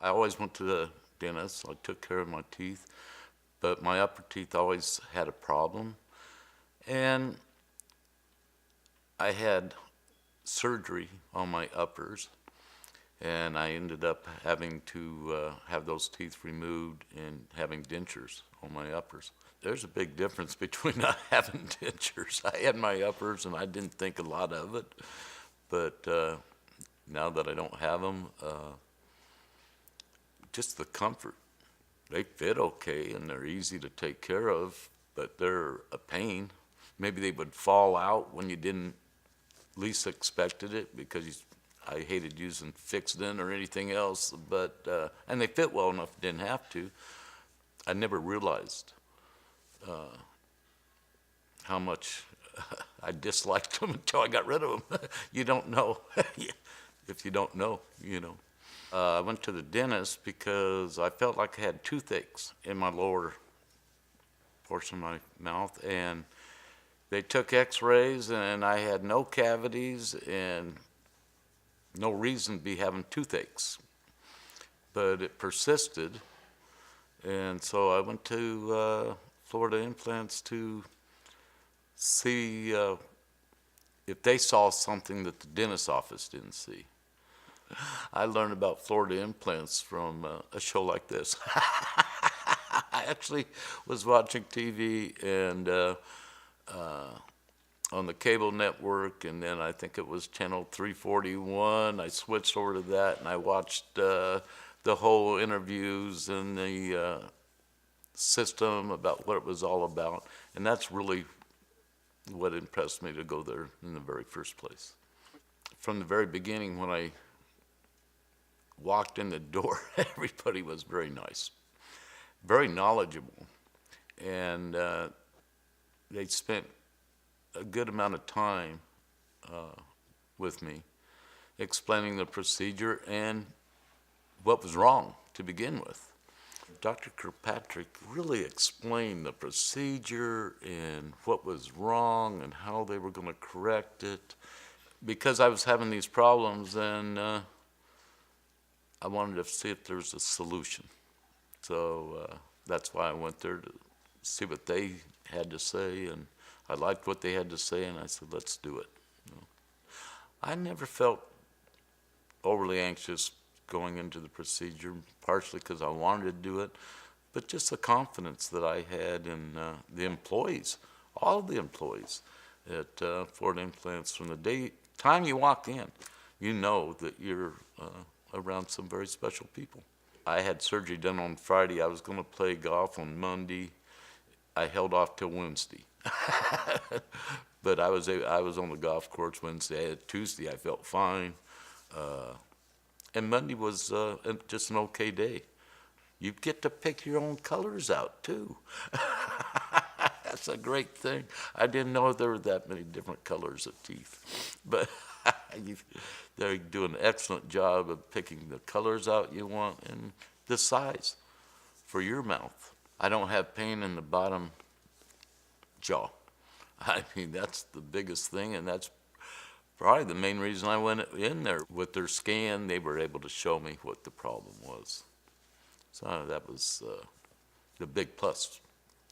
I always went to the dentist. I took care of my teeth, but my upper teeth always had a problem. And I had surgery on my uppers, and I ended up having to have those teeth removed and having dentures on my uppers. There's a big difference between not having dentures. I had my uppers, and I didn't think a lot of it, but now that I don't have them, just the comfort. They fit okay, and they're easy to take care of, but they're a pain. Maybe they would fall out when you didn't least expected it, because I hated using fixed dent or anything else, but and they fit well enough, didn't have to. I never realized how much I disliked them until I got rid of them. You don't know. If you don't know, you know. I went to the dentist because I felt like I had toothaches in my lower portion of my mouth, and they took x-rays, and I had no cavities and no reason to be having toothaches, but it persisted. And so I went to Florida Implants to see if they saw something that the dentist's office didn't see. I learned about Florida Implants from a show like this. I actually was watching TV and on the cable network, and then I think it was channel 341. I switched over to that, and I watched the whole interviews and the system about what it was all about, and that's really what impressed me to go there in the very first place. From the very beginning, when I walked in the door, everybody was very nice, very knowledgeable, and they spent a good amount of time with me explaining the procedure and what was wrong to begin with. Dr. Kirkpatrick really explained the procedure and what was wrong and how they were going to correct it. Because I was having these problems, and I wanted to see if there was a solution. So that's why I went there, to see what they had to say, and I liked what they had to say, and I said, let's do it. You know, I never felt overly anxious going into the procedure, partially because I wanted to do it, but just the confidence that I had in the employees, all of the employees at Florida Implants. From the time you walk in, you know that you're around some very special people. I had surgery done on Friday. I was going to play golf on Monday. I held off till Wednesday. But I was on the golf course Wednesday. Tuesday I felt fine. And Monday was just an okay day. You get to pick your own colors out, too. That's a great thing. I didn't know there were that many different colors of teeth. But they do an excellent job of picking the colors out you want and the size for your mouth. I don't have pain in the bottom jaw. I mean, that's the biggest thing, and that's probably the main reason I went in there. With their scan, they were able to show me what the problem was. So that was the big plus,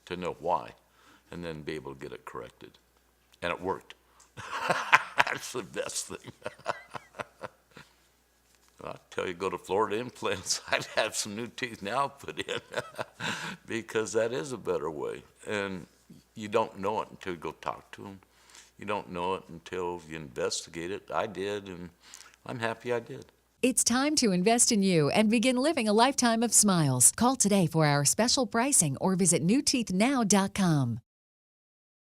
to know why, and then be able to get it corrected. And it worked. That's the best thing. I tell you, go to Florida Implants. I'd have some new teeth now put in because that is a better way. And you don't know it until you go talk to them. You don't know it until you investigate it. I did, and I'm happy I did. It's time to invest in you and begin living a lifetime of smiles. Call today for our special pricing or visit newteethnow.com.